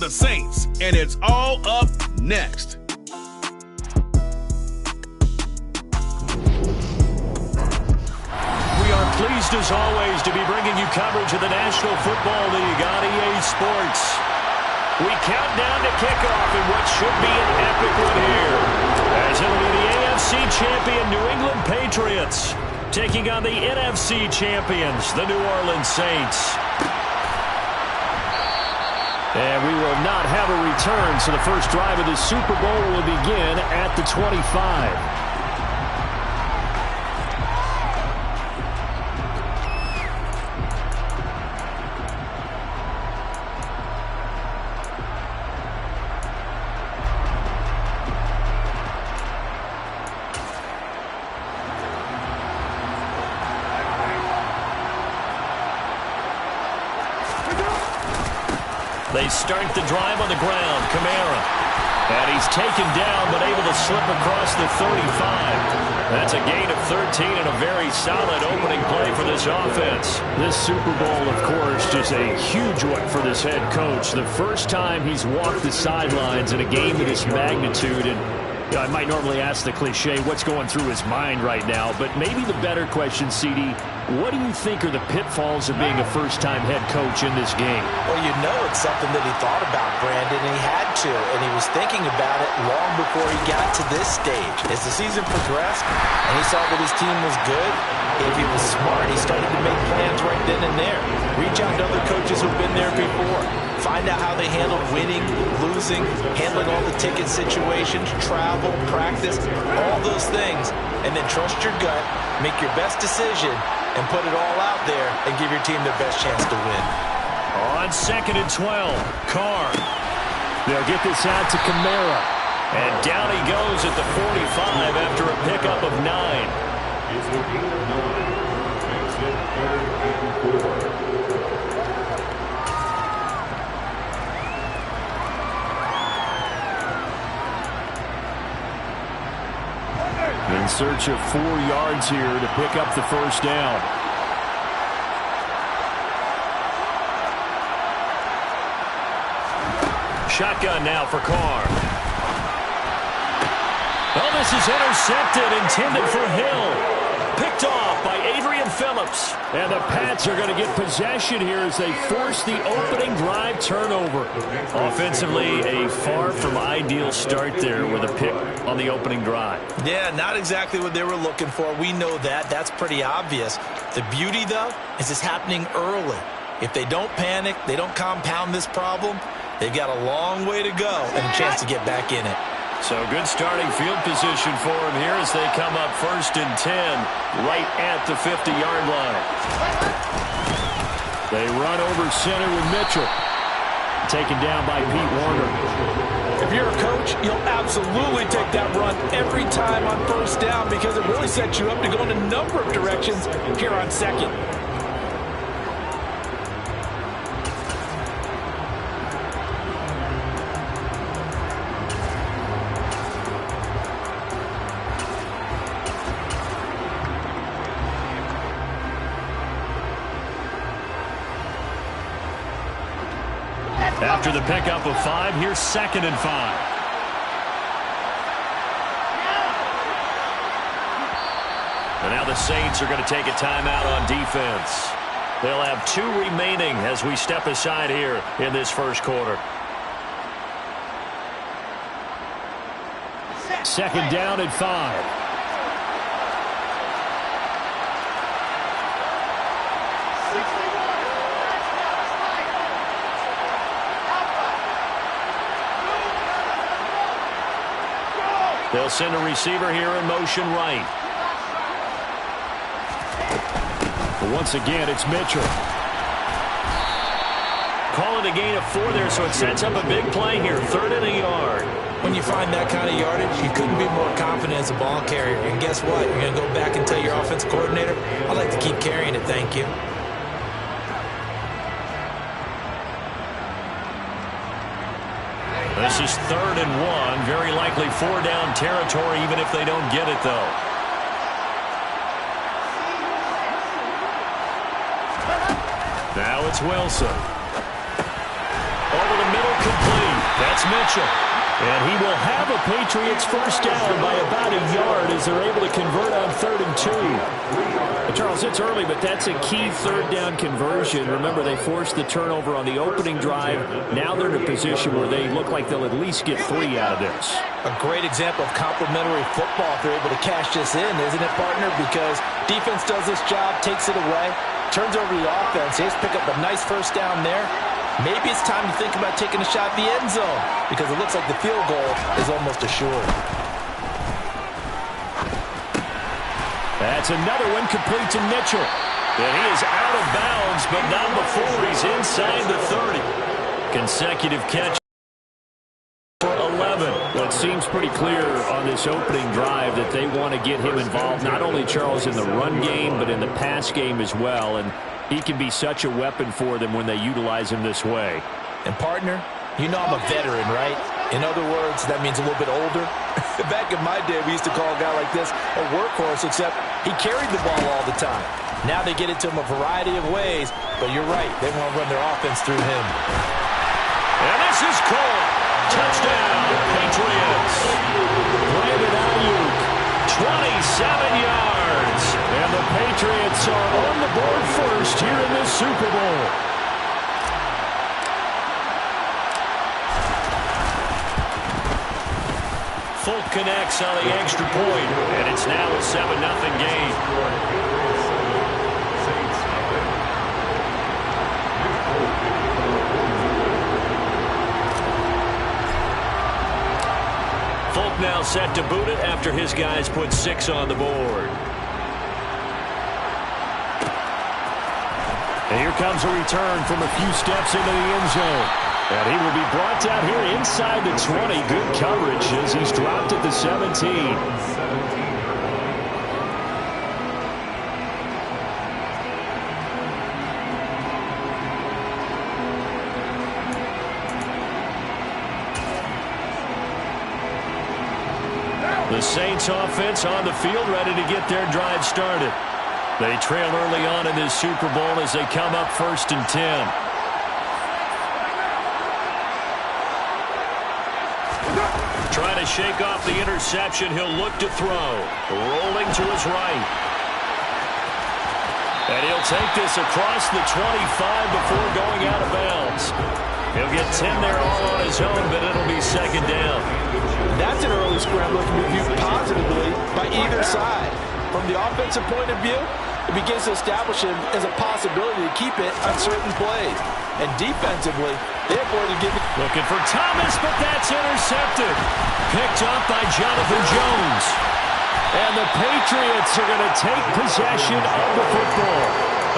the Saints, and it's all up next. We are pleased as always to be bringing you coverage of the National Football League on EA Sports. We count down to kickoff in what should be an epic one here, as it'll be the AFC champion New England Patriots taking on the NFC champions, the New Orleans Saints. And we will not have a return, so the first drive of the Super Bowl will begin at the 25. They start the drive on the ground. Kamara. And he's taken down, but able to slip across the 35. That's a gain of 13 and a very solid opening play for this offense. This Super Bowl, of course, just a huge one for this head coach. The first time he's walked the sidelines in a game of this magnitude. And I might normally ask the cliche, what's going through his mind right now? But maybe the better question, CD, what do you think are the pitfalls of being a first-time head coach in this game? Well, you know it's something that he thought about, Brandon, and he had to. And he was thinking about it long before he got to this stage. As the season progressed and he saw that his team was good, if he was smart, he started to make plans right then and there. Reach out to other coaches who've been there before. Find out how they handled winning, losing, handling all the ticket situations, travel, practice, all those things. And then trust your gut, make your best decision, and put it all out there and give your team their best chance to win. On 2nd and 12, Carr. They'll get this out to Kamara. And down he goes at the 45 after a pickup of 9. In search of 4 yards here to pick up the first down. Shotgun now for Carr. Oh, this is intercepted, intended for Hill. Picked off by Adrian Phillips. And the Pats are going to get possession here as they force the opening drive turnover. Offensively, a far from ideal start there with a pick on the opening drive. Yeah, not exactly what they were looking for. We know that. That's pretty obvious. The beauty, though, is it's happening early. If they don't panic, they don't compound this problem, they've got a long way to go and a chance to get back in it. So good starting field position for them here as they come up 1st and 10 right at the 50-yard line. They run over center with Mitchell. Taken down by Pete Warner. If you're a coach, you'll absolutely take that run every time on 1st down because it really sets you up to go in a number of directions here on 2nd. After the pickup of 5, here's 2nd and 5. And now the Saints are going to take a timeout on defense. They'll have 2 remaining as we step aside here in this first quarter. 2nd down and 5. They'll send a receiver here in motion right. But once again, it's Mitchell. Call it a gain of 4 there, so it sets up a big play here. 3rd and a yard. When you find that kind of yardage, you couldn't be more confident as a ball carrier. And guess what? You're going to go back and tell your offensive coordinator, I'd like to keep carrying it, thank you. This is 3rd and 1. Very likely 4-down territory, even if they don't get it, though. Now it's Wilson. Over the middle, complete. That's Mitchell. And he will have a Patriots first down by about a yard as they're able to convert on 3rd and 2. Charles, it's early, but that's a key third down conversion. Remember, they forced the turnover on the opening drive. Now they're in a position where they look like they'll at least get 3 out of this. A great example of complementary football if they're able to cash this in, isn't it, partner? Because defense does this job, takes it away, turns over the offense. They just pick up a nice first down there. Maybe it's time to think about taking a shot at the end zone because it looks like the field goal is almost assured. That's another one complete to Mitchell. And he is out of bounds, but not before he's inside the 30. Consecutive catch for 11. Well, it seems pretty clear on this opening drive that they want to get him involved, not only, Charles, in the run game, but in the pass game as well. And he can be such a weapon for them when they utilize him this way. And, partner, you know I'm a veteran, right? In other words, that means a little bit older. Back in my day, we used to call a guy like this a workhorse, except he carried the ball all the time. Now they get it to him a variety of ways, but you're right. They want to run their offense through him. And this is caught. Touchdown, Patriots. Brandon Ayuk, 27 yards. And the Patriots are on the board first here in this Super Bowl. Folk connects on the extra point, and it's now a 7-0 game. Folk now set to boot it after his guys put 6 on the board. And here comes a return from a few steps into the end zone. And he will be brought down here inside the 20. Good coverage as he's dropped at the 17. The Saints offense on the field ready to get their drive started. They trail early on in this Super Bowl as they come up 1st and 10. Trying to shake off the interception. He'll look to throw. Rolling to his right. And he'll take this across the 25 before going out of bounds. He'll get 10 there all on his own, but it'll be 2nd down. That's an early scramble that can be viewed positively by either side. From the offensive point of view, it begins to establish him as a possibility to keep it on certain plays. And defensively, they're going to give it. Looking for Thomas, but that's intercepted. Picked up by Jonathan Jones. And the Patriots are going to take possession of the football.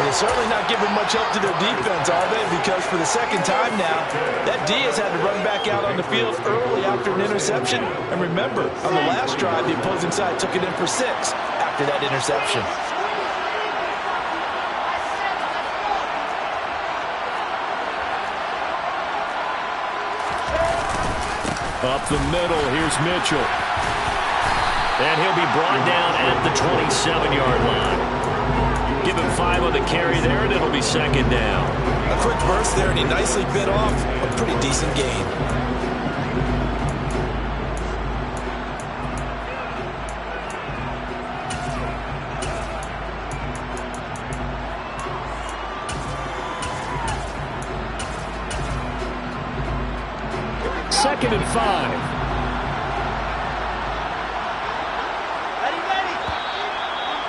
And they're certainly not giving much help to their defense, are they? Because for the 2nd time now, that D has had to run back out on the field early after an interception. And remember, on the last drive, the opposing side took it in for 6 after that interception. Up the middle, here's Mitchell. And he'll be brought down at the 27-yard line. Give him 5 on the carry there, and it'll be 2nd down. A quick burst there, and he nicely bit off a pretty decent gain. Second and 5.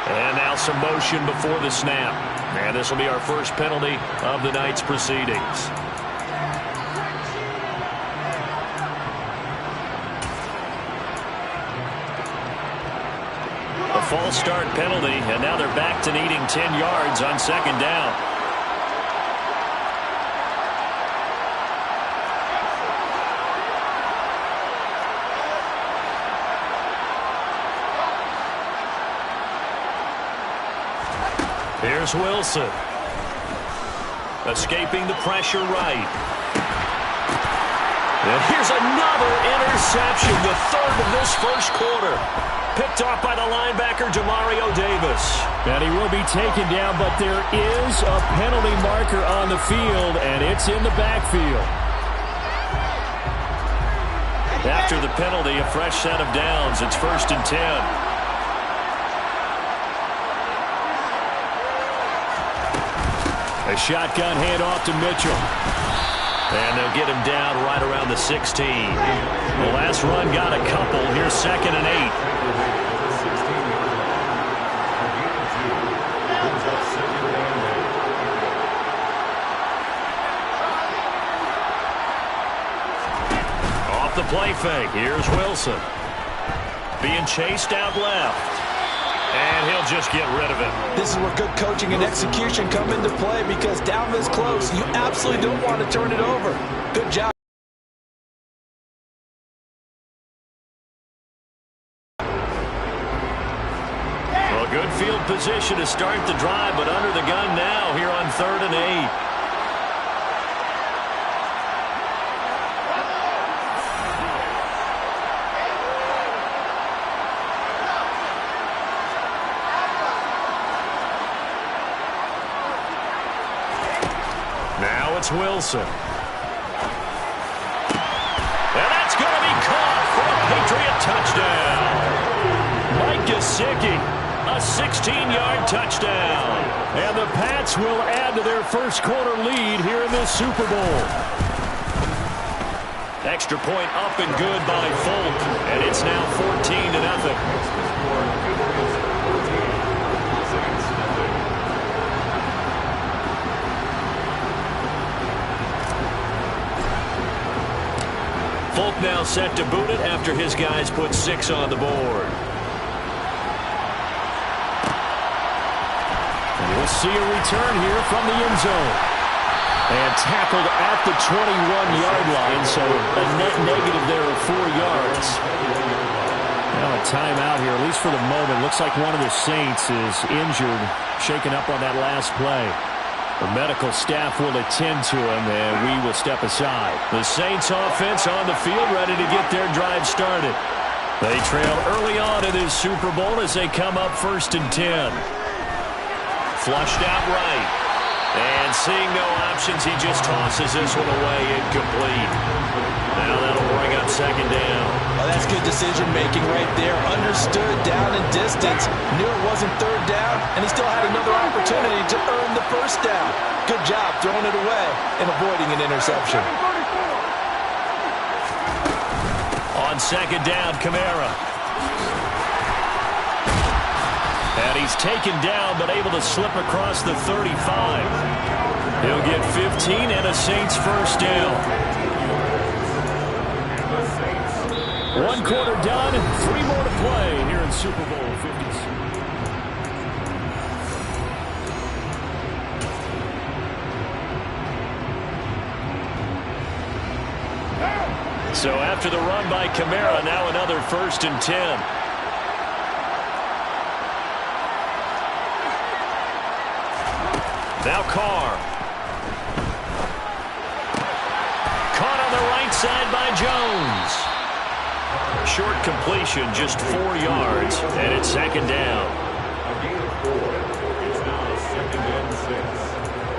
And now some motion before the snap. And this will be our first penalty of the night's proceedings. A false start penalty, and now they're back to needing 10 yards on 2nd down. Here's Wilson. Escaping the pressure right. And here's another interception, the 3rd of this 1st quarter. Picked off by the linebacker, Demario Davis. And he will be taken down, but there is a penalty marker on the field, and it's in the backfield. After the penalty, a fresh set of downs. It's 1st and 10. A shotgun handoff to Mitchell. And they'll get him down right around the 16. The last run got a couple. Here's 2nd and 8. Off the play fake. Here's Wilson. Being chased out left. And he'll just get rid of it. This is where good coaching and execution come into play, because down this close, you absolutely don't want to turn it over. Good job. Well, good field position to start the drive, but under the gun now here on 3rd and 8. It's Wilson. And that's going to be caught for a Patriot touchdown. Mike Gesicki, a 16-yard touchdown. And the Pats will add to their first quarter lead here in this Super Bowl. Extra point up and good by Folk. And it's now 14-0. Folk now set to boot it after his guys put 6 on the board. And we'll see a return here from the end zone. And tackled at the 21-yard line, so a net negative there of 4 yards. Now a timeout here, at least for the moment. Looks like one of the Saints is injured, shaken up on that last play. The medical staff will attend to him, and we will step aside. The Saints offense on the field, ready to get their drive started. They trail early on in this Super Bowl as they come up 1st and 10. Flushed out right. And seeing no options, he just tosses this one away incomplete. Now that'll bring up 2nd down. Well, that's good decision-making right there. Understood down and distance. Knew it wasn't 3rd down, and he still had another opportunity to earn the 1st down. Good job throwing it away and avoiding an interception. On 2nd down, Kamara. And he's taken down, but able to slip across the 35. He'll get 15 and a Saints 1st down. 1 quarter done, 3 more to play here in Super Bowl 56. So after the run by Kamara, now another 1st and 10. Now Carr. Caught on the right side by Jones. Short completion, just 4 yards, and it's 2nd down. A gain of 4. It's now 2nd and 6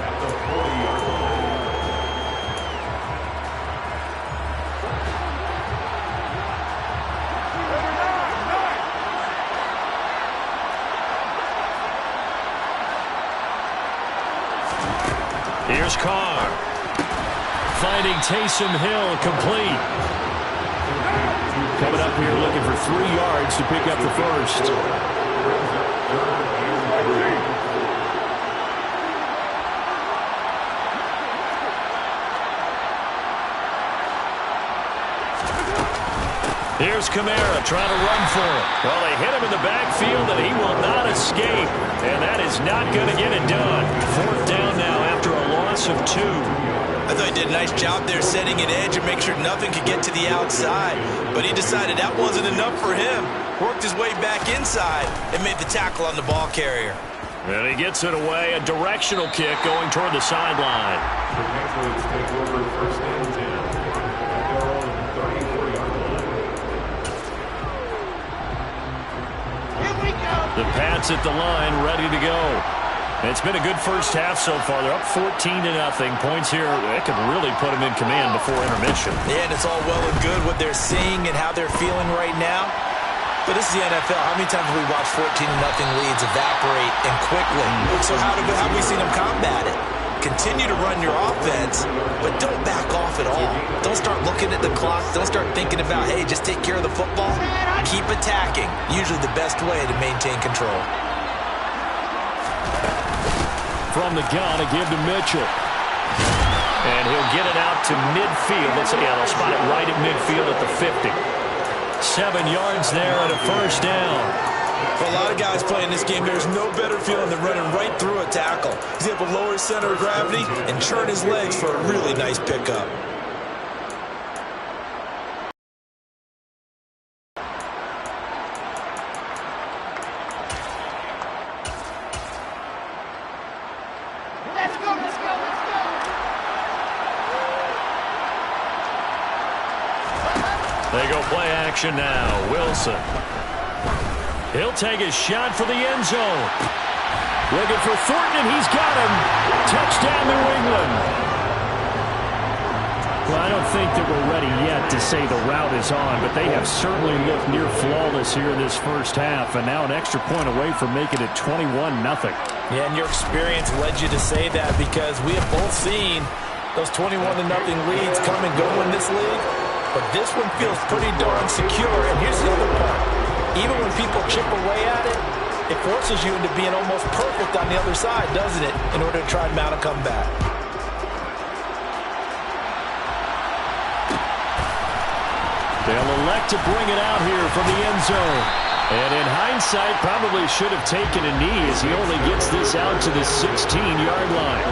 at the 40-yard line. Here's Carr. Finding Taysom Hill complete. Coming up here looking for 3 yards to pick up the 1st. Here's Kamara trying to run for it. Well, they hit him in the backfield, and he will not escape. And that is not going to get it done. 4th down now after a loss of 2. I thought he did a nice job there setting an edge and make sure nothing could get to the outside. But he decided that wasn't enough for him. Worked his way back inside and made the tackle on the ball carrier. And he gets it away. A directional kick going toward the sideline. The Patriots take over 1st and 10 at their own 34-yard line. The Pats at the line, ready to go. It's been a good first half so far. They're up 14-0. Points here, that could really put them in command before intermission. Yeah, and it's all well and good what they're seeing and how they're feeling right now. But this is the NFL. How many times have we watched 14-0 leads evaporate and quickly? So how have we seen them combat it? Continue to run your offense, but don't back off at all. Don't start looking at the clock. Don't start thinking about, hey, just take care of the football. Keep attacking. Usually the best way to maintain control. From the gun, a give to Mitchell. And he'll get it out to midfield. They'll spot it right at midfield at the 50. 7 yards there and a first down. For a lot of guys playing this game, there's no better feeling than running right through a tackle. He's able to lower his center of gravity and turn his legs for a really nice pickup. They go play action now. Wilson. He'll take a shot for the end zone. Looking for Thornton, and he's got him. Touchdown, New England. Well, I don't think that we're ready yet to say the route is on, but they have certainly looked near flawless here in this first half, and now an extra point away from making it 21-0. Yeah, and your experience led you to say that because we have both seen those 21-0 leads come and go in this league. But this one feels pretty darn secure. And here's the other part. Even when people chip away at it, it forces you into being almost perfect on the other side, doesn't it, in order to try and mount a comeback. They'll elect to bring it out here from the end zone. And in hindsight, probably should have taken a knee as he only gets this out to the 16-yard line.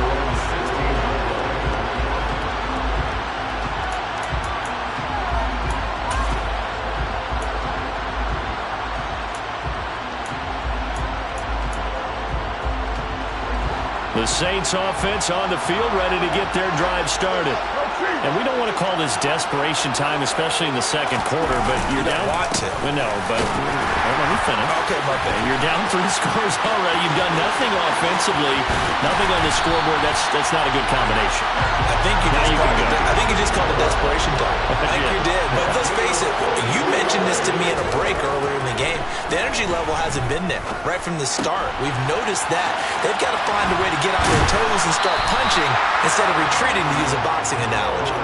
The Saints offense on the field, ready to get their drive started. And we don't want to call this desperation time, especially in the second quarter, but you're down. Want to. Well, no, but let me finish. Okay, my bad. You're down 3 scores already. You've done nothing offensively, nothing on the scoreboard. That's not a good combination. I think you just called it desperation time. I think you did. But let's face it, you mentioned this to me in a break earlier in the game. The energy level hasn't been there right from the start. We've noticed that. They've got to find a way to get on their toes and start punching instead of retreating, to use a boxing analogy.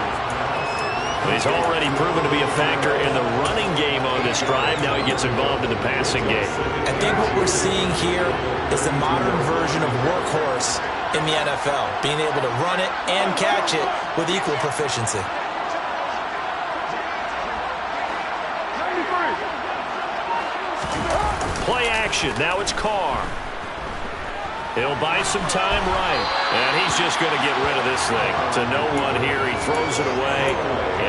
He's already proven to be a factor in the running game on this drive. Now he gets involved in the passing game. I think what we're seeing here is the modern version of workhorse in the NFL, being able to run it and catch it with equal proficiency. Play action. Now it's Carr. He'll buy some time right. And he's just going to get rid of this thing. To no one here. He throws it away.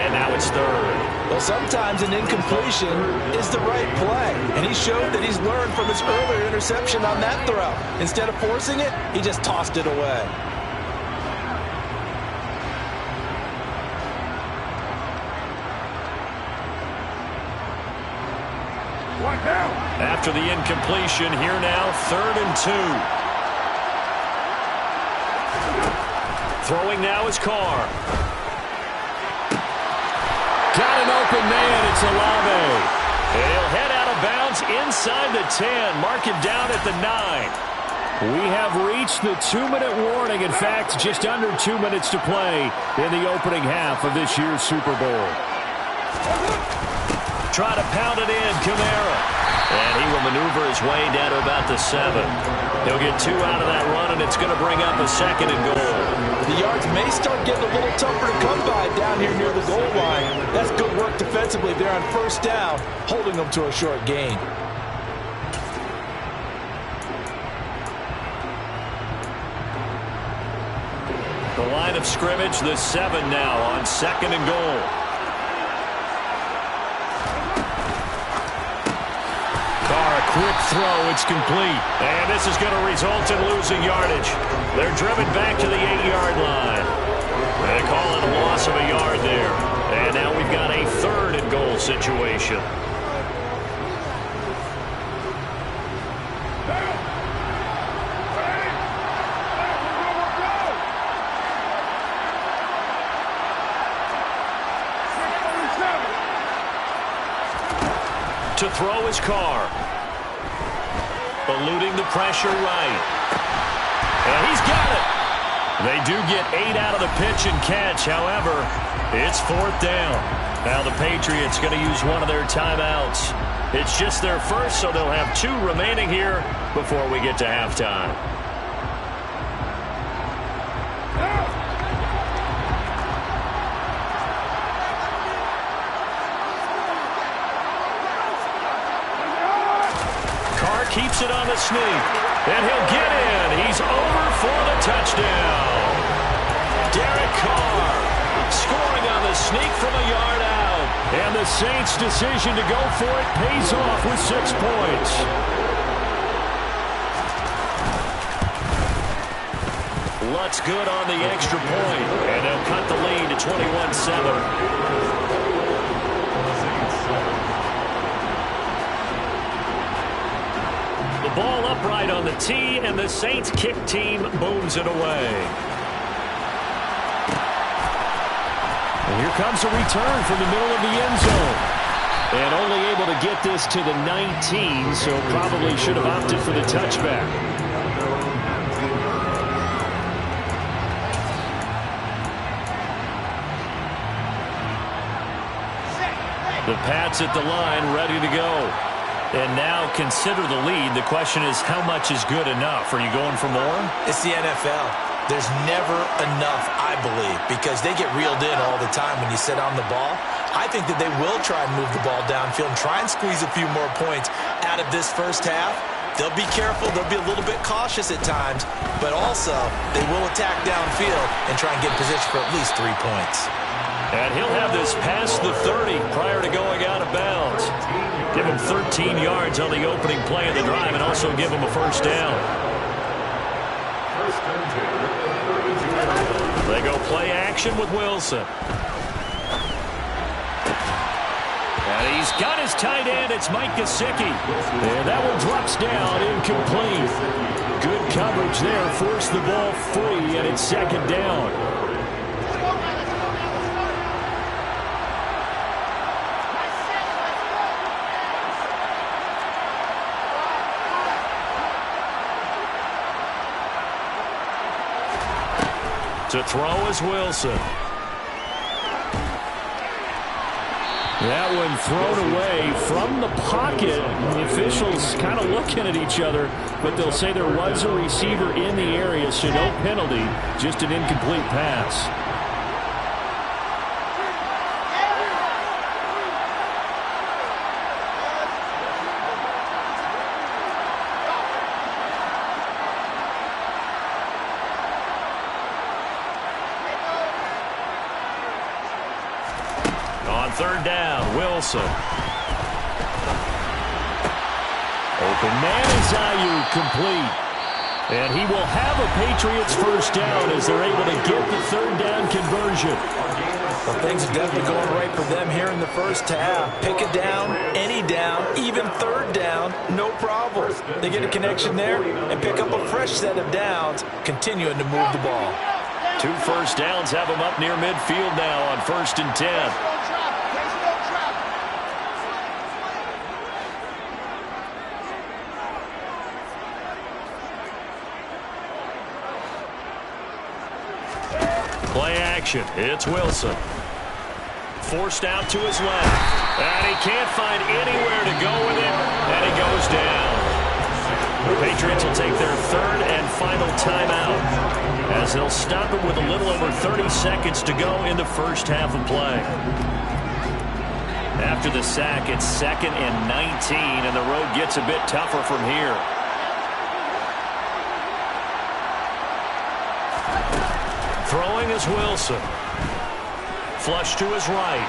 And now it's third. Well, sometimes an incompletion is the right play. And he showed that he's learned from his earlier interception on that throw. Instead of forcing it, he just tossed it away. After the incompletion, here now, 3rd and 2. Throwing now is Carr. Got an open man. It's Olave. And he'll head out of bounds inside the 10. Mark him down at the 9. We have reached the 2-minute warning. In fact, just under 2 minutes to play in the opening half of this year's Super Bowl. Try to pound it in, Kamara. And he will maneuver his way down to about the 7. He'll get 2 out of that run, and it's going to bring up a 2nd and goal. The yards may start getting a little tougher to come by down here near the goal line. That's good work defensively there on 1st down, holding them to a short gain. The line of scrimmage, the 7 now on 2nd and goal. Quick throw, it's complete. And this is going to result in losing yardage. They're driven back to the 8-yard line. They call it a loss of a yard there. And now we've got a 3rd and goal situation. to throw his car. Eluding the pressure right. And he's got it. They do get 8 out of the pitch and catch. However, it's 4th down. Now the Patriots going to use one of their timeouts. It's just their first, so they'll have 2 remaining here before we get to halftime. Carr keeps it on the sneak, and he'll get in. He's over for the touchdown. Derek Carr scoring on the sneak from a yard out. And the Saints' decision to go for it pays off with 6 points. Lutz good on the extra point, and they'll cut the lead to 21-7. The ball upright on the tee, and the Saints kick team booms it away. And here comes a return from the middle of the end zone. And only able to get this to the 19, so probably should have opted for the touchback. The Pats at the line, ready to go. And now consider the lead. The question is, how much is good enough? Are you going for more? It's the NFL. There's never enough, I believe, because they get reeled in all the time when you sit on the ball. I think that they will try and move the ball downfield and try and squeeze a few more points out of this first half. They'll be careful. They'll be a little bit cautious at times, but also they will attack downfield and try and get position for at least 3 points. And he'll have this past the 30 prior to going out of bounds. Give him 13 yards on the opening play of the drive and also give him a first down. They go play action with Wilson. And he's got his tight end. It's Mike Gesicki. And that one drops down, incomplete. Good coverage there. Forced the ball free, and it's 2nd down. To throw is Wilson. That one thrown away from the pocket. The officials kind of looking at each other, but they'll say there was a receiver in the area, so no penalty, just an incomplete pass. On 3rd down, Wilson. Open man is Ayuk, complete. And he will have a Patriots first down as they're able to get the 3rd down conversion. Well, things are definitely going right for them here in the first half. Pick a down, any down, even 3rd down, no problem. They get a connection there and pick up a fresh set of downs, continuing to move the ball. 2 first downs have them up near midfield now on 1st and 10. Play action. It's Wilson. Forced out to his left. And he can't find anywhere to go with it. And he goes down. The Patriots will take their 3rd and final timeout as they'll stop it with a little over 30 seconds to go in the first half of play. After the sack, it's 2nd and 19, and the road gets a bit tougher from here. Throwing is Wilson. Flush to his right.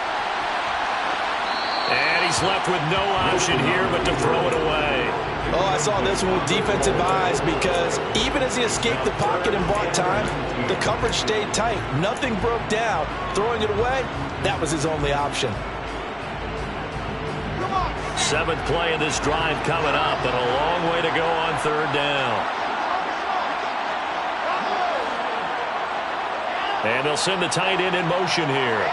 And he's left with no option here but to throw it away. Oh, I saw this one with defensive eyes because even as he escaped the pocket and bought time, the coverage stayed tight. Nothing broke down. Throwing it away, that was his only option. 7th play of this drive coming up, and a long way to go on 3rd down. And they'll send the tight end in motion here.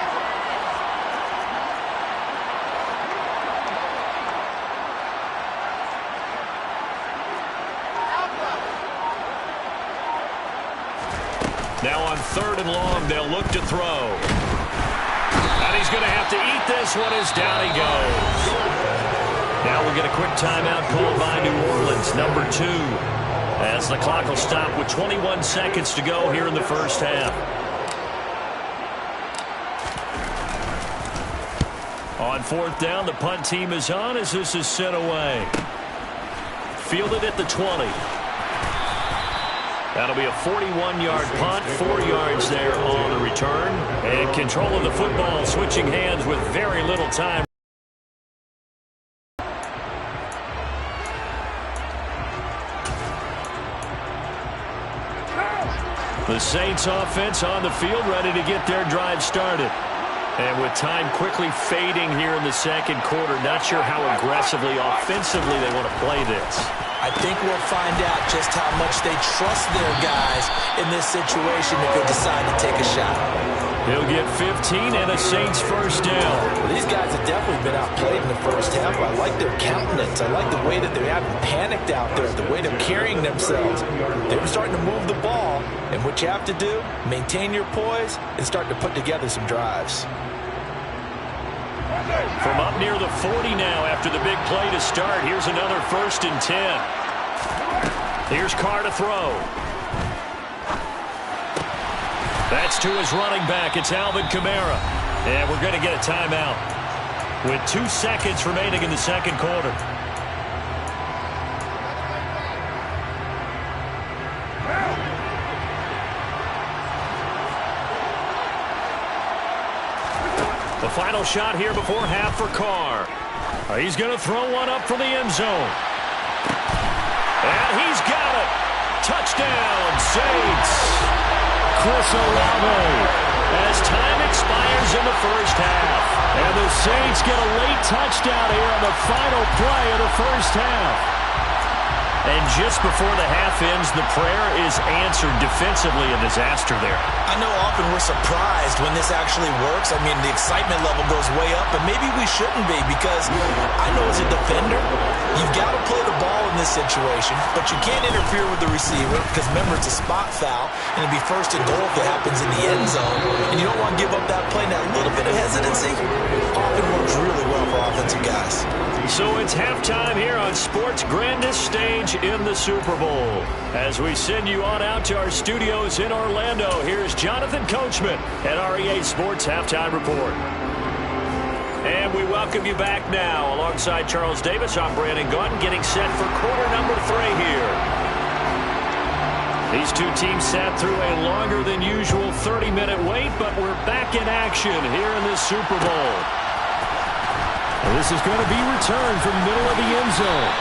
Now on 3rd and long, they'll look to throw. And he's going to have to eat this one as down he goes. Now we'll get a quick timeout called by New Orleans, number 2, as the clock will stop with 21 seconds to go here in the first half. On 4th down, the punt team is on as this is sent away. Fielded at the 20. That'll be a 41-yard punt, 4 yards there on the return. And control of the football switching hands with very little time. The Saints offense on the field, ready to get their drive started. And with time quickly fading here in the second quarter, not sure how aggressively, offensively they want to play this. I think we'll find out just how much they trust their guys in this situation if they decide to take a shot. He'll get 15 and a Saints first down. Well, these guys have definitely been outplayed in the first half. I like their countenance. I like the way that they haven't panicked out there, the way they're carrying themselves. They're starting to move the ball, and what you have to do, maintain your poise and start to put together some drives. From up near the 40 now after the big play to start, here's another 1st and 10. Here's Carr to throw. That's to his running back. It's Alvin Kamara. And we're going to get a timeout with 2 seconds remaining in the second quarter. The final shot here before half for Carr. He's going to throw one up for the end zone. And he's got it. Touchdown, Saints. Chris Olave as time expires in the first half. And the Saints get a late touchdown here on the final play of the first half. And just before the half ends, the prayer is answered defensively. A disaster there. I know often we're surprised when this actually works. I mean, the excitement level goes way up, but maybe we shouldn't be because I know as a defender, you've got to play the ball in this situation, but you can't interfere with the receiver because, remember, it's a spot foul, and it'd be 1st and goal if it happens in the end zone, and you don't want to give up that play. That little bit of hesitancy often works really well for offensive guys. So it's halftime here on sports' grandest stage in the Super Bowl. As we send you on out to our studios in Orlando, here's Jonathan Coachman at REA Sports Halftime Report. And we welcome you back now. Alongside Charles Davis, I'm Brandon Gunn, getting set for quarter number 3 here. These two teams sat through a longer than usual 30-minute wait, but we're back in action here in the Super Bowl. And this is going to be returned from the middle of the end zone.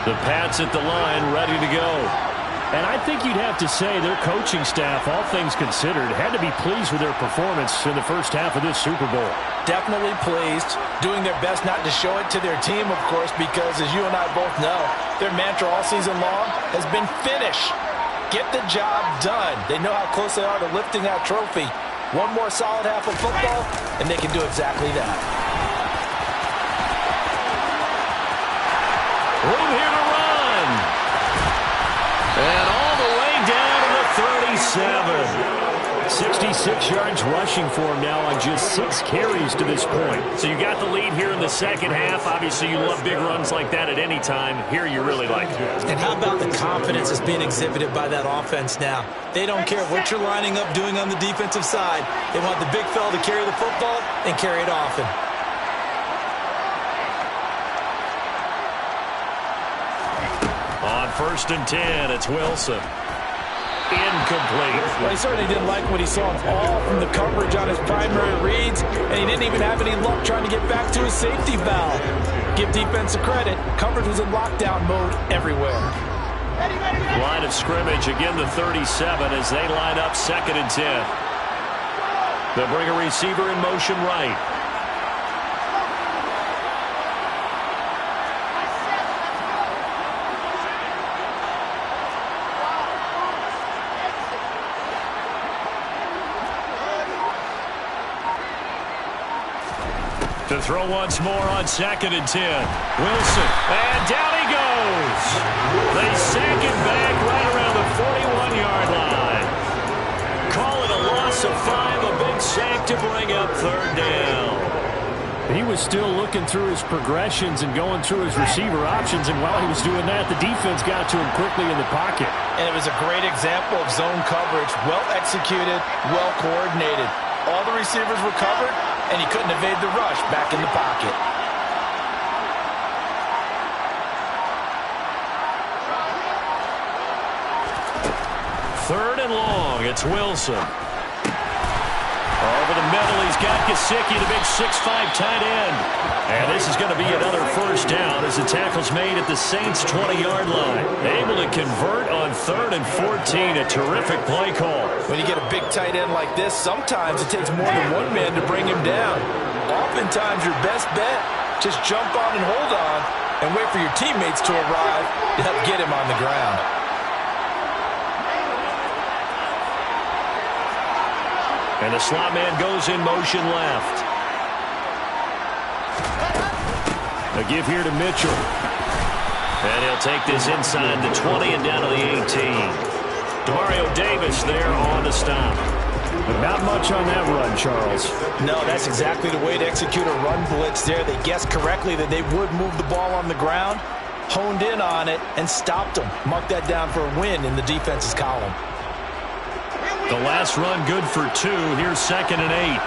The Pats at the line, ready to go. And I think you'd have to say their coaching staff, all things considered, had to be pleased with their performance in the first half of this Super Bowl. Definitely pleased, doing their best not to show it to their team, of course, because as you and I both know, their mantra all season long has been finish. Get the job done. They know how close they are to lifting that trophy. One more solid half of football, and they can do exactly that. Room here to run. And all the way down to the 37. 66 yards rushing for him now on just 6 carries to this point. So you got the lead here in the second half. Obviously, you love big runs like that at any time. Here you really like it. And how about the confidence that's being exhibited by that offense now? They don't care what you're lining up doing on the defensive side. They want the big fella to carry the football and carry it often. On 1st and 10, it's Wilson. Incomplete. Well, he certainly didn't like what he saw all from the coverage on his primary reads, and he didn't even have any luck trying to get back to his safety valve. Give defense a credit. Coverage was in lockdown mode everywhere. Line of scrimmage, again the 37 as they line up 2nd and 10. They'll bring a receiver in motion right. To throw once more on 2nd and 10. Wilson, and down he goes. They sack him back right around the 41-yard line. Call it a loss of 5, a big sack to bring up 3rd down. He was still looking through his progressions and going through his receiver options, and while he was doing that, the defense got to him quickly in the pocket. And it was a great example of zone coverage, well executed, well coordinated. All the receivers were covered, and he couldn't evade the rush back in the pocket. Third and long, it's Wilson. Over the middle, he's got Gesicki, the big 6'5" tight end. And this is going to be another first down as the tackle's made at the Saints' 20-yard line. Able to convert on 3rd and 14, a terrific play call. When you get a big tight end like this, sometimes it takes more than one man to bring him down. Oftentimes, your best bet, just jump on and hold on and wait for your teammates to arrive to help get him on the ground. And the slot man goes in motion left. A give here to Mitchell. And he'll take this inside the 20 and down to the 18. Demario Davis there on the stop. But not much on that run, Charles. No, that's exactly the way to execute a run blitz there. They guessed correctly that they would move the ball on the ground, honed in on it, and stopped them. Mark that down for a win in the defense's column. The last run good for 2. Here's 2nd and 8.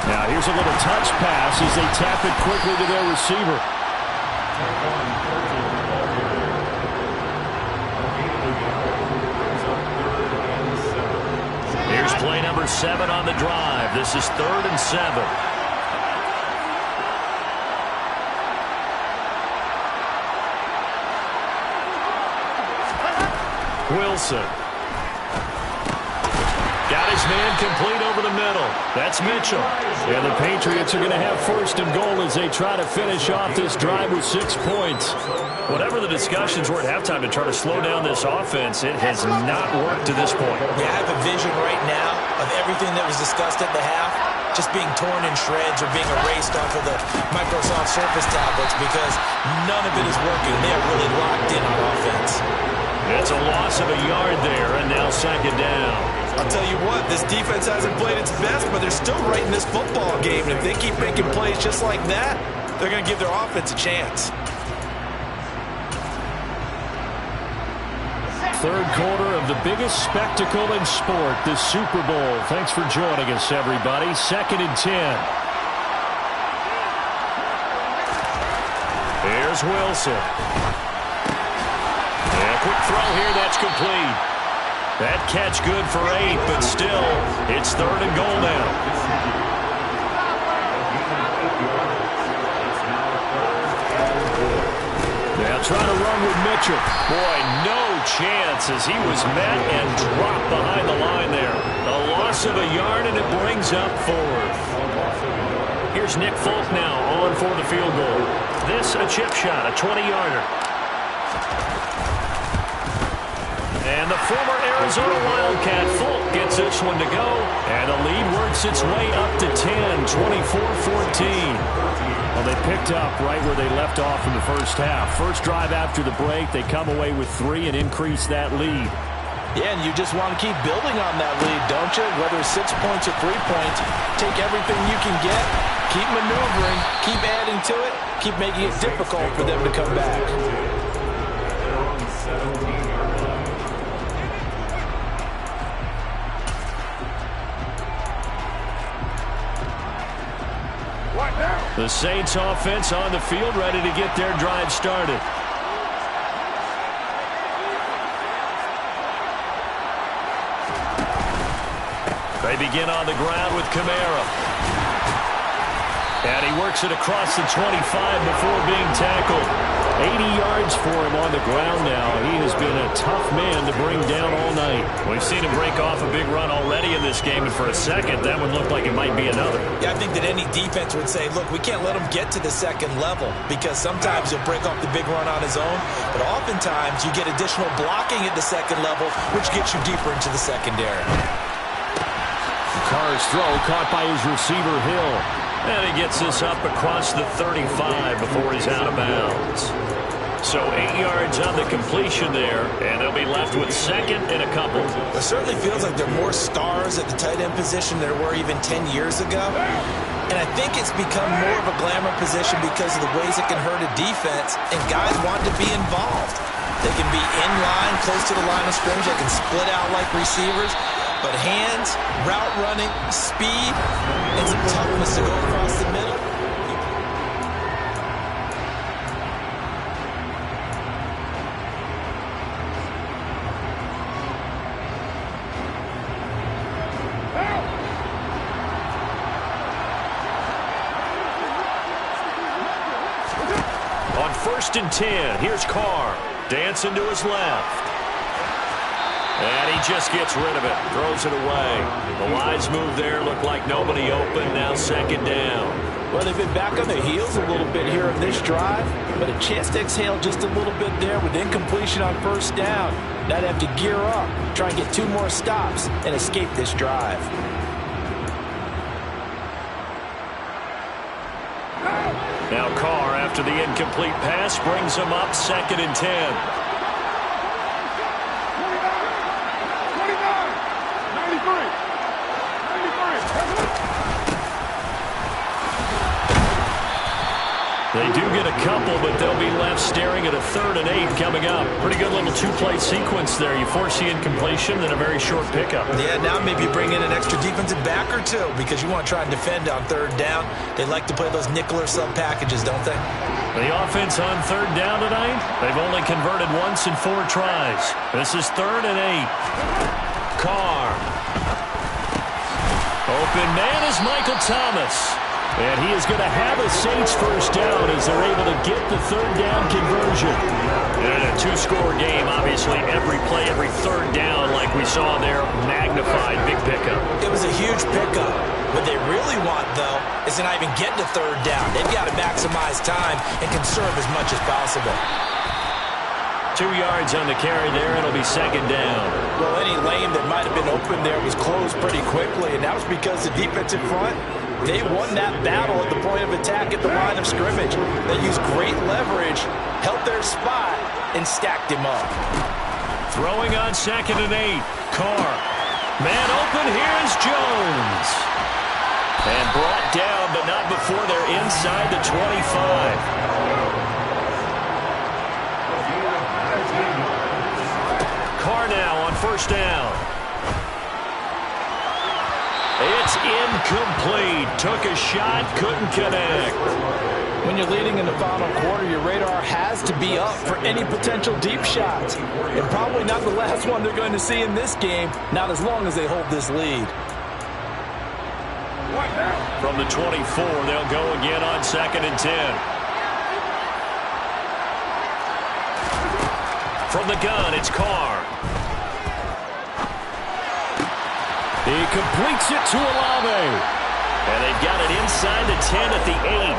Now here's a little touch pass as they tap it quickly to their receiver. Here's play number 7 on the drive. This is 3rd and 7. Wilson. Got his man complete over the middle. That's Mitchell. And the Patriots are going to have 1st and goal as they try to finish off this drive with 6 points. Whatever the discussions were at halftime to try to slow down this offense, it has not worked to this point. Yeah, I have a vision right now of everything that was discussed at the half just being torn in shreds or being erased off of the Microsoft Surface tablets because none of it is working. They are really locked in on offense. It's a loss of a yard there, and now 2nd down. I'll tell you what, this defense hasn't played its best, but they're still right in this football game. And if they keep making plays just like that, they're going to give their offense a chance. 3rd quarter of the biggest spectacle in sport, the Super Bowl. Thanks for joining us, everybody. 2nd and 10. Here's Wilson. And a quick throw here, that's complete. That catch good for 8, but still, it's 3rd and goal now. They'll try to run with Mitchell. Boy, no chance as he was met and dropped behind the line there. A loss of a yard, and it brings up 4th. Here's Nick Folk now on for the field goal. This a chip shot, a 20-yarder. And the former Arizona Wildcat Folk gets this one to go. And the lead works its way up to 10, 24-14. Well, they picked up right where they left off in the first half. First drive after the break, they come away with 3 and increase that lead. Yeah, and you just want to keep building on that lead, don't you? Whether it's 6 points or 3 points, take everything you can get, keep maneuvering, keep adding to it, keep making it difficult for them to come back. The Saints offense on the field, ready to get their drive started. They begin on the ground with Kamara. And he works it across the 25 before being tackled. 80 yards for him on the ground now. He has been a tough man to bring down all night. We've seen him break off a big run already in this game, and for a second, that one looked like it might be another. Yeah, I think that any defense would say, look, we can't let him get to the second level because sometimes he'll break off the big run on his own, but oftentimes you get additional blocking at the second level, which gets you deeper into the secondary. Carr's throw caught by his receiver, Hill. And he gets this up across the 35 before he's out of bounds. So 8 yards on the completion there, and they'll be left with second and a couple. It certainly feels like there are more stars at the tight end position than there were even 10 years ago. And I think it's become more of a glamour position because of the ways it can hurt a defense, and guys want to be involved. They can be in line, close to the line of scrimmage. They can split out like receivers. But hands, route running, speed, and some toughness to go across the middle. On 1st and 10, here's Carr. Dancing to his left. And he just gets rid of it, throws it away. The wise move there looked like nobody open, now second down. Well, they've been back on their heels a little bit here in this drive, but a chance to exhale just a little bit there with incompletion on 1st down. Now they have to gear up, try and get 2 more stops, and escape this drive. Now Carr, after the incomplete pass, brings him up 2nd and 10. They do get a couple, but they'll be left staring at a 3rd and 8 coming up. Pretty good little 2-play sequence there. You force the incompletion, then a very short pickup. Yeah, now maybe bring in an extra defensive back or 2 because you want to try and defend on 3rd down. They like to play those nickel or sub packages, don't they? The offense on 3rd down tonight, they've only converted once in 4 tries. This is 3rd and 8. Carr. Open man is Michael Thomas. And he is going to have a Saints 1st down as they're able to get the 3rd down conversion. And a 2-score game, obviously every play, every 3rd down like we saw there, magnified big pickup. It was a huge pickup. What they really want, though, is to not even get to 3rd down. They've got to maximize time and conserve as much as possible. 2 yards on the carry there. It'll be 2nd down. Well, any lane that might have been open there was closed pretty quickly, and that was because the defensive front, they won that battle at the point of attack at the line of scrimmage. They used great leverage, held their spot, and stacked him up. Throwing on 2nd and 8. Carr. Man open. Here's Jones. And brought down, but not before they're inside the 25. Carr now on 1st down. It's incomplete. Took a shot, couldn't connect. When you're leading in the final quarter, your radar has to be up for any potential deep shots. And probably not the last one they're going to see in this game, not as long as they hold this lead. From the 24, they'll go again on 2nd and 10. From the gun, it's Carr. He completes it to Olave. And they've got it inside the 10 at the 8.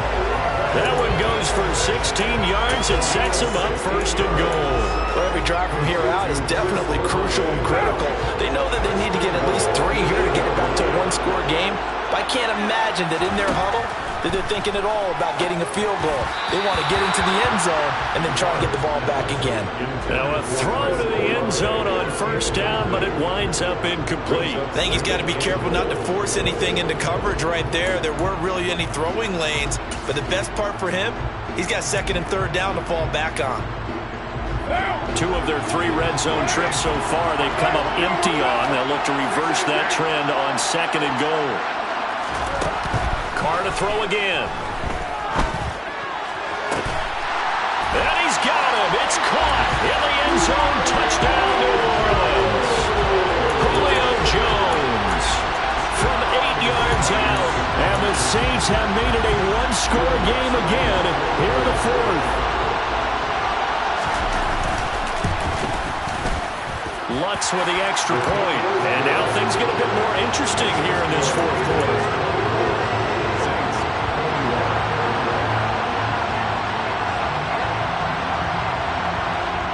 That one goes for 16 yards and sets them up 1st and goal. Well, every drive from here out is definitely crucial and critical. They know that they need to get at least 3 here to get it back to a 1-score game. But I can't imagine that in their huddle that they're thinking at all about getting a field goal. They want to get into the end zone and then try and get the ball back again. Now a throw to the end zone on 1st down, but it winds up incomplete. I think he's got to be careful not to force anything into coverage right there. There weren't really any throwing lanes, but the best part for him, he's got 2nd and 3rd down to fall back on. 2 of their 3 red zone trips so far they've come up empty on. They'll look to reverse that trend on 2nd and goal. Carr to throw again. And he's got him. It's caught in the end zone. Touchdown, New Orleans. Julio Jones from 8 yards out. And the Saints have made it a 1-score game again here in the 4th. Lutz with the extra point. And now things get a bit more interesting here in this fourth quarter.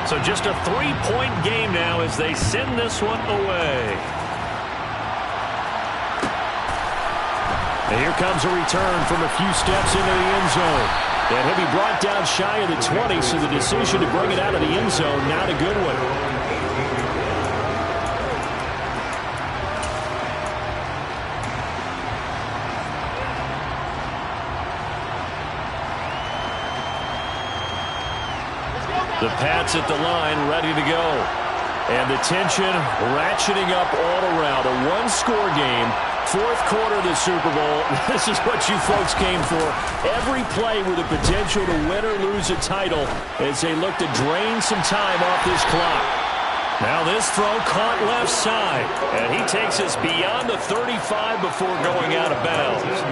So just a 3-point game now as they send this one away. And here comes a return from a few steps into the end zone. And he'll be brought down shy of the 20, so the decision to bring it out of the end zone, not a good one. The Pats at the line, ready to go. And the tension ratcheting up all around. A one-score game. Fourth quarter of the Super Bowl. This is what you folks came for. Every play with the potential to win or lose a title as they look to drain some time off this clock. Now this throw caught left side. And he takes us beyond the 35 before going out of bounds.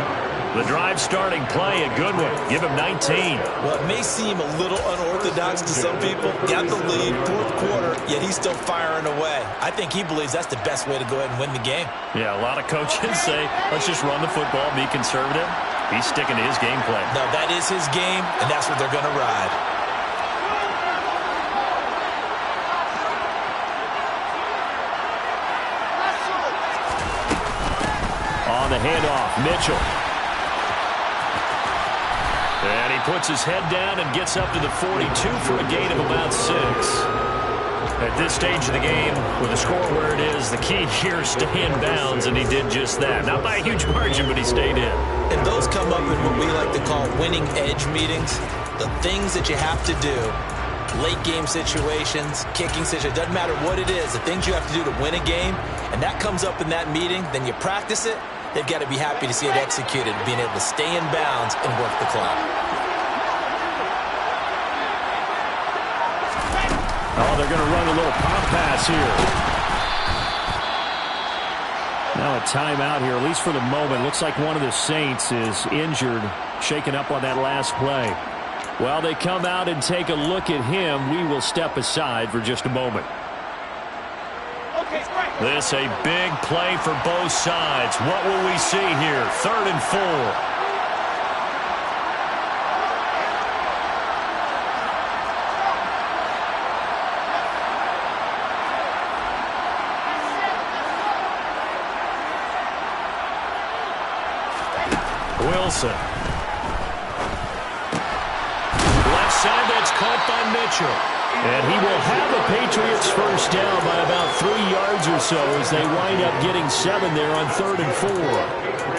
The drive starting play, a good one. Give him 19. Well, it may seem a little unorthodox to some people. Got the lead, fourth quarter, yet he's still firing away. I think he believes that's the best way to go ahead and win the game. Yeah, a lot of coaches say, let's just run the football, be conservative. He's sticking to his game plan. No, that is his game, and that's what they're going to ride. On the handoff, Mitchell. And he puts his head down and gets up to the 42 for a gain of about 6. At this stage of the game, with the score where it is, the key here is stay in bounds, and he did just that. Not by a huge margin, but he stayed in. And those come up in what we like to call winning edge meetings. The things that you have to do, late game situations, kicking situations, doesn't matter what it is, the things you have to do to win a game, and that comes up in that meeting, then you practice it. They've got to be happy to see it executed, being able to stay in bounds and work the clock. Oh, they're going to run a little pop pass here. Now a timeout here, at least for the moment. Looks like one of the Saints is injured, shaken up on that last play. While they come out and take a look at him, we will step aside for just a moment. This a big play for both sides. What will we see here? 3rd and 4. Wilson. Left side, that's caught by Mitchell. And he will have the Patriots first down by about 3 yards or so as they wind up getting 7 there on 3rd and 4.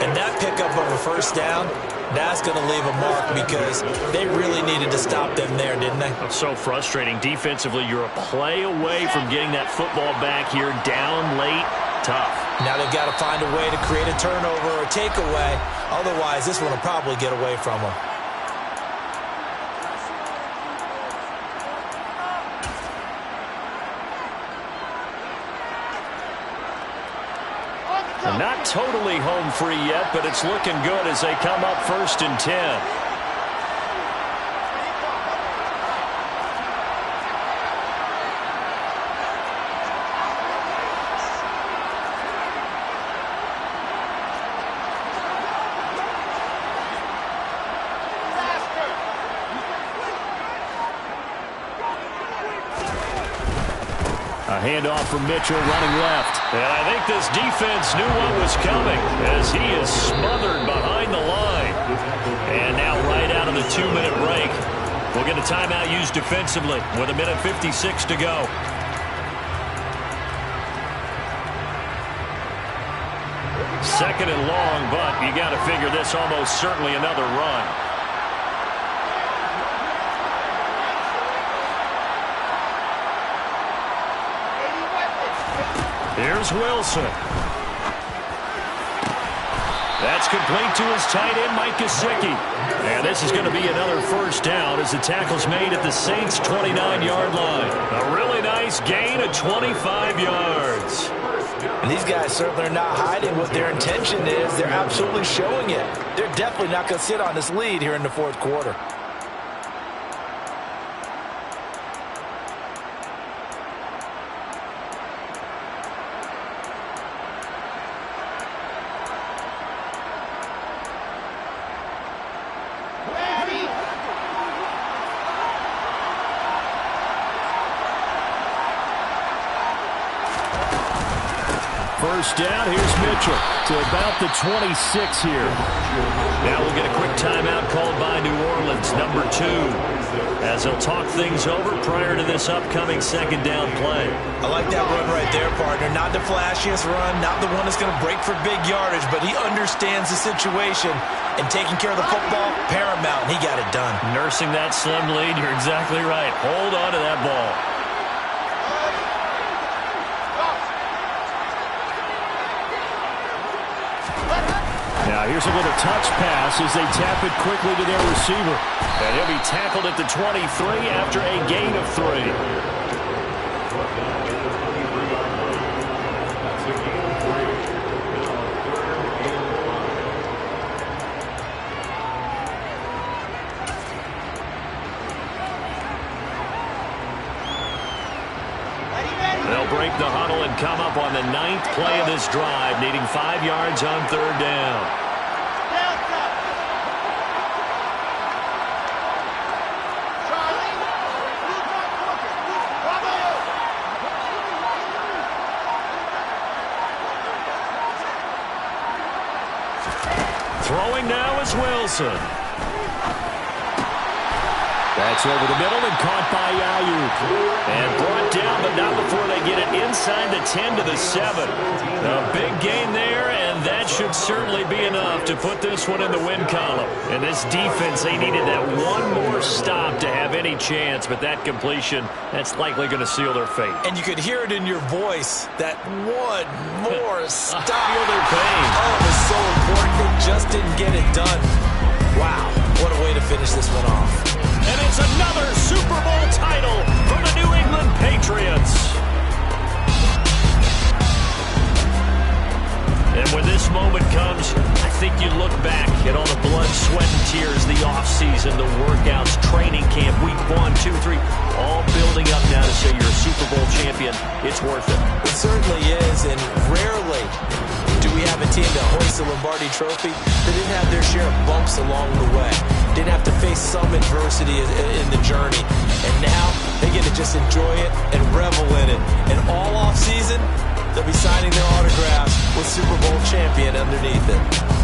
And that pickup of a first down, that's going to leave a mark because they really needed to stop them there, didn't they? It's so frustrating. Defensively, you're a play away from getting that football back here, down late, tough. Now they've got to find a way to create a turnover or a takeaway. Otherwise, this one will probably get away from them. Not totally home free yet, but it's looking good as they come up 1st and 10. A handoff from Mitchell running left. And I think this defense knew what was coming as he is smothered behind the line. And now right out of the 2-minute break. We'll get a timeout used defensively with 1:56 to go. Second and long, but you got to figure this almost certainly another run. Here's Wilson. That's complete to his tight end, Mike Gesicki. And this is going to be another first down as the tackle's made at the Saints' 29-yard line. A really nice gain of 25 yards. And these guys certainly are not hiding what their intention is. They're absolutely showing it. They're definitely not going to sit on this lead here in the fourth quarter. First down, here's Mitchell to about the 26 here. Now we'll get a quick timeout called by New Orleans, number 2, as they'll talk things over prior to this upcoming second down play. I like that run right there, partner. Not the flashiest run, not the one that's going to break for big yardage, but he understands the situation, and taking care of the football, paramount, and he got it done. Nursing that slim lead, you're exactly right. Hold on to that ball. Now here's a little touch pass as they tap it quickly to their receiver. And he'll be tackled at the 23 after a gain of 3. They'll break the huddle and come up on the 9th play of this drive, needing 5 yards on 3rd down. Throwing now is Wilson. That's over the middle and caught by Ayuk. And brought down, but not before they get it inside the 10 to the 7. A big gain there, and that should certainly be enough to put this one in the win column. And this defense, they needed that one more stop to have any chance, but that completion, that's likely going to seal their fate. And you could hear it in your voice, that one more stop. Feel their pain. Oh, it was so important. They just didn't get it done. Wow, what a way to finish this one off. And it's another Super Bowl title for the New England Patriots. And when this moment comes, I think you look back at all the blood, sweat, and tears, the offseason, the workouts, training camp, week 1, 2, 3, all building up now to say you're a Super Bowl champion. It's worth it. It certainly is, and rarely do we have a team that hoists the Lombardi Trophy that didn't have their share of bumps along the way, didn't have to face some adversity in the journey, and now they get to just enjoy it and revel in it. And all offseason, they'll be signing their autographs with Super Bowl champion underneath it.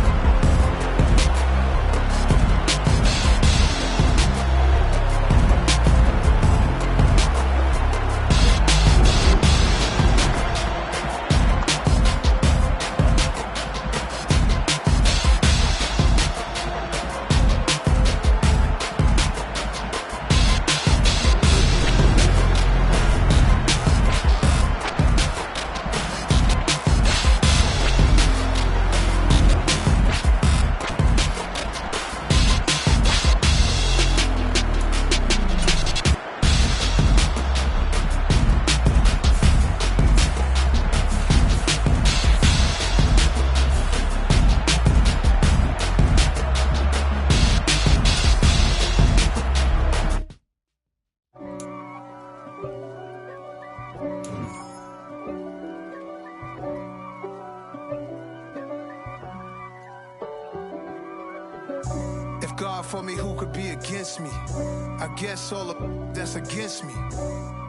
God for me, who could be against me? I guess all of that's against me.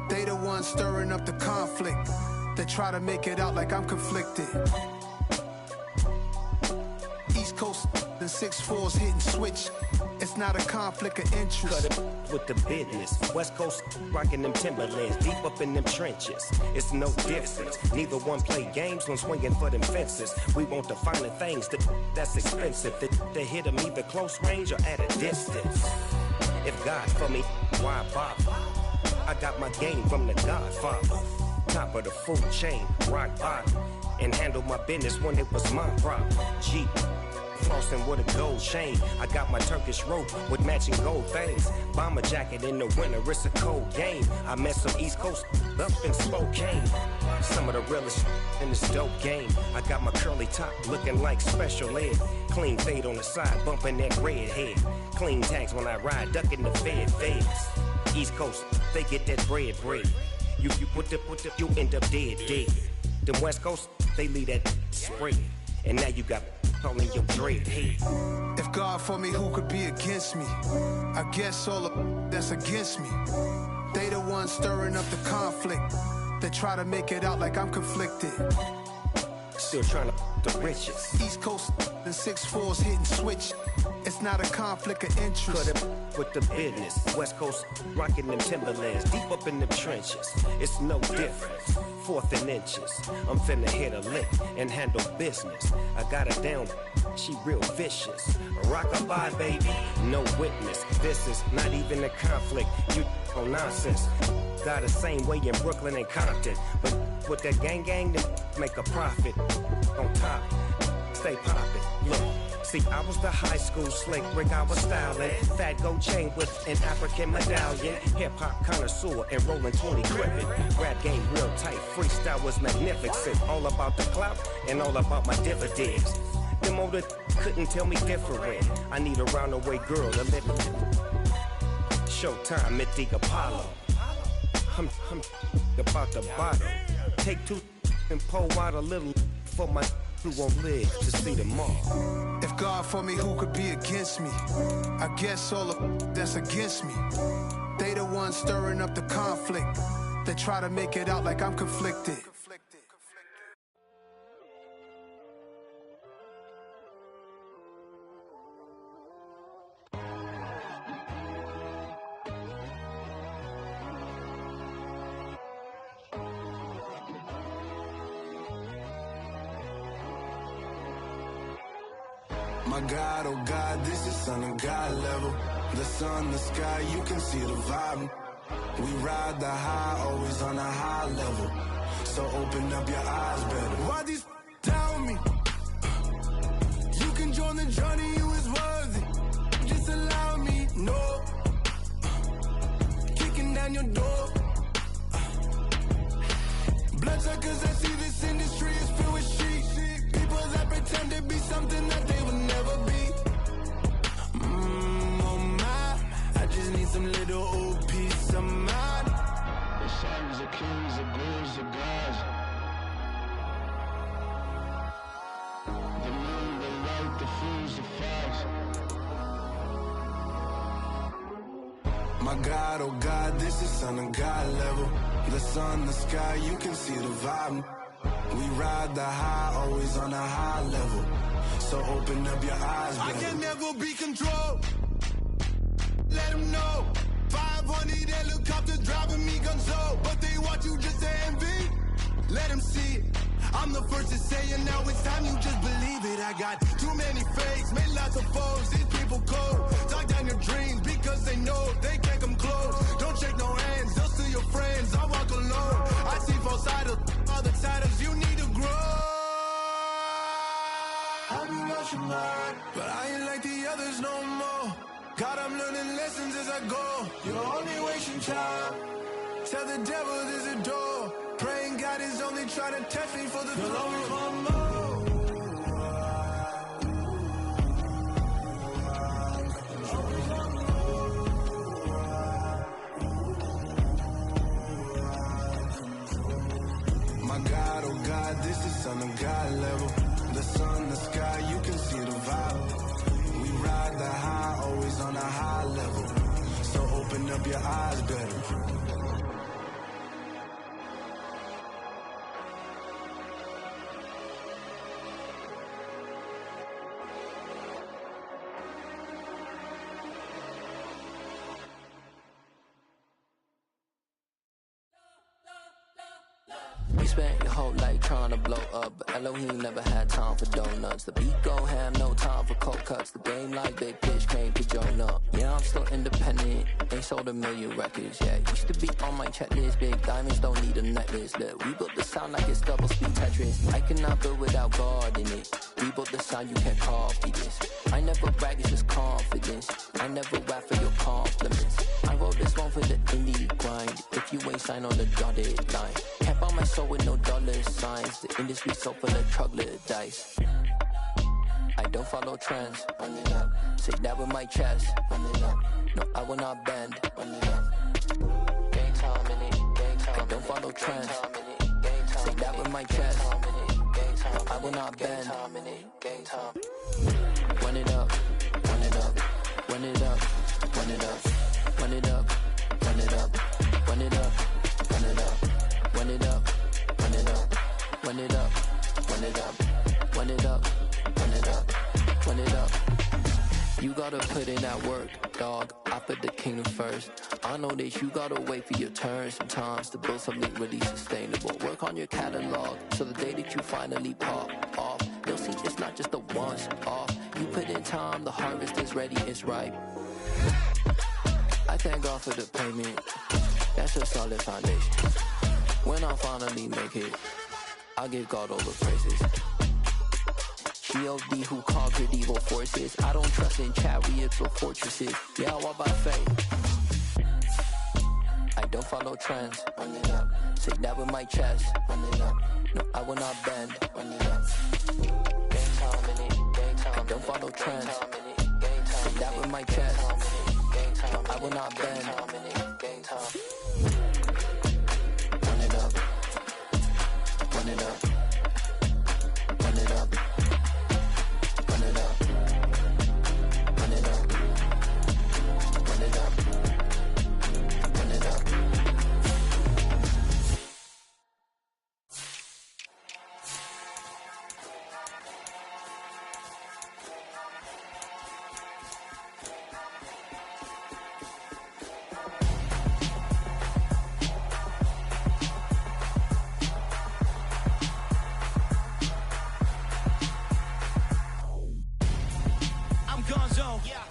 They the ones stirring up the conflict. They try to make it out like I'm conflicted. East Coast and 6'4's hitting switch. It's not a conflict of interest. Cut it with the business. West Coast rocking them Timberlands, deep up in them trenches. It's no difference. Neither one play games when swinging for them fences. We want the finer things that's expensive. They hit them either close range or at a distance. If God for me, why bother? I got my game from the Godfather. Top of the food chain, rock bottom. And handle my business when it was my problem. Jeep. Flossing with a gold chain. I got my Turkish rope with matching gold things. Bomber jacket in the winter, it's a cold game. I met some East Coast up in Spokane. Some of the realest in this dope game. I got my curly top looking like special ed. Clean fade on the side, bumping that red head. Clean tags when I ride, ducking the feds. East Coast, they get that bread. You put the, you end up dead. Them West Coast, they leave that spread. And now you got calling your dread head. If God for me, who could be against me? I guess all of that's against me. They the ones stirring up the conflict. They try to make it out like I'm conflicted. Still trying to the riches. East Coast and 6'4s hitting switch. It's not a conflict of interest. Cut it with the business. West Coast rocking them Timberlands. Deep up in the trenches. It's no difference. 4th and inches. I'm finna hit a lick and handle business. I got her down. She real vicious. Rockabye, baby. No witness. This is not even a conflict. You on nonsense. Got the same way in Brooklyn and Compton. But with that gang, then make a profit. On top, stay poppin'. Look, see, I was the high school slick Rick, I was styling. Fat gold chain with an African medallion. Hip-hop connoisseur and rolling 20 gripping. Rap game real tight, freestyle was magnificent. All about the clout and all about my dividends. Them older couldn't tell me different. I need a roundaway girl to let me. Showtime at the Apollo. I'm about the bottle. Take 2 and pour out a little for my who won't live to see tomorrow. If God for me, who could be against me? I guess all of that's against me. They the ones stirring up the conflict. They try to make it out like I'm conflicted. My God, oh God, this is Son of God level. The sun, the sky, you can see the vibe. We ride the high, always on a high level. So open up your eyes better. Why these tell me? You can join the journey, you is worthy. Just allow me, no. Kicking down your door. Bloodsuckers, I see this industry is filled with sheep. People that pretend to be something that they would never be. Oh my, I just need some little old peace of mind. The sons of kings, the bulls, the gods. The moon, the light, the fools, the fox. My God, oh God, this is Son of God level. The sun, the sky, you can see the vibe. We ride the high, always on a high level. So open up your eyes, baby. I can never be controlled. Let them know. 500 helicopters driving me gonzo. But they watch you just to envy. Let them see it. I'm the first to say it, now it's time you just believe it. I got too many fakes, made lots of foes. These people cold. Talk down your dreams because they know they can't come close. Don't shake no hands, they'll steal your friends. I walk alone. I see false idols, other titles. You need to grow. Have you lost your mind? But I ain't like the others no more. God, I'm learning lessons as I go. You're only wasting time. Tell the devil there's a door. Praying God is only trying to test me for the glory for more. My God, oh God, this is Son of God level. The sun, the sky, you can see the vibe. We ride the high, always on a high level. So open up your eyes better. Spent your whole life trying to blow up, but Elohim never had time for donuts. The beat go ham, no time for cold cuts. The game like big pitch came to Jonah. Yeah, I'm still independent, ain't sold 1 million records. Yeah, used to be on my checklist. Big diamonds don't need a necklace. Look, we built the sound like it's double speed Tetris. I cannot build without God in it. We built the sound, you can't copy this. I never brag, it's just confidence. I never rap for your compliments. I wrote this one for the indie grind. If you ain't signed on the dotted line, can't buy my soul with no dollar signs. The industry so full of troglodytes. I don't follow trends. Say that with my chest. No, I will not bend. Gang time in it. I don't follow trends. Say that with my chest. No, I will not bend. Run it up, run it up, run it up, run it up, run it up, run it up, run it up, run it up, run it up, run it up, run it up, run run it up, run it up, run it up, run it up. You gotta put in that work, dog. I put the kingdom first. I know that you gotta wait for your turn sometimes to build something really sustainable. Work on your catalog, so the day that you finally pop off, you'll see it's not just a once off. You put in time, the harvest is ready, it's ripe. I thank God for the payment. That's a solid foundation. When I finally make it, I give God all the praises. G.O.D. who conquered evil forces. I don't trust in chariots or fortresses. Yeah, I walk by faith. I don't follow trends. Run it up. Say that with my chest. Run it up. No, I will not bend. Run it up. Game time in it. Game time. I don't follow trends. Say that with my chest. No, I will not bend. Game time. Run it up. Run it up. Run it up. Run it up. Run it up. Run it up. Run it up.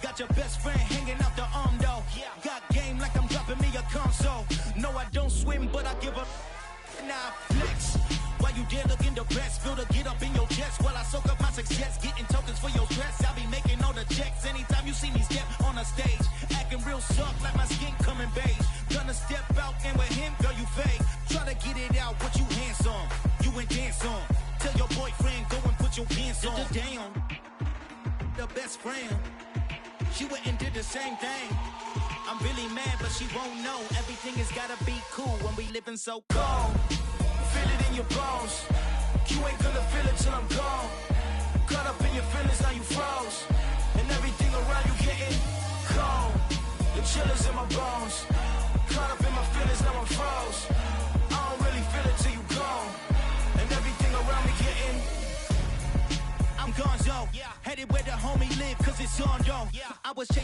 Got your best friend hanging out the arm though. Got game like I'm dropping me a console. No, I don't swim, but I give up. Nah, flex. While you there looking the best, feel the get up in your chest while I soak up my success. Getting tokens for your stress. I'll be making all the checks anytime you see me step on a stage. Acting real soft like my skin coming beige. Gonna step out and with him, girl, you fake. Try to get it out, but you handsome. You ain't dance on. Tell your boyfriend, go and put your pants on. Down. The best friend. She went and did the same thing. I'm really mad, but she won't know. Everything has gotta be cool when we living so cold. Feel it in your bones. You ain't gonna feel it till I'm gone. Caught up in your feelings, now you froze. And everything around you getting cold. The chill is in my bones. Caught up in my feelings, now I'm froze. I don't really feel it till you gone. And everything around me getting I'm gonzo. Headed where the homie live, cause it's on, yo. I was chasing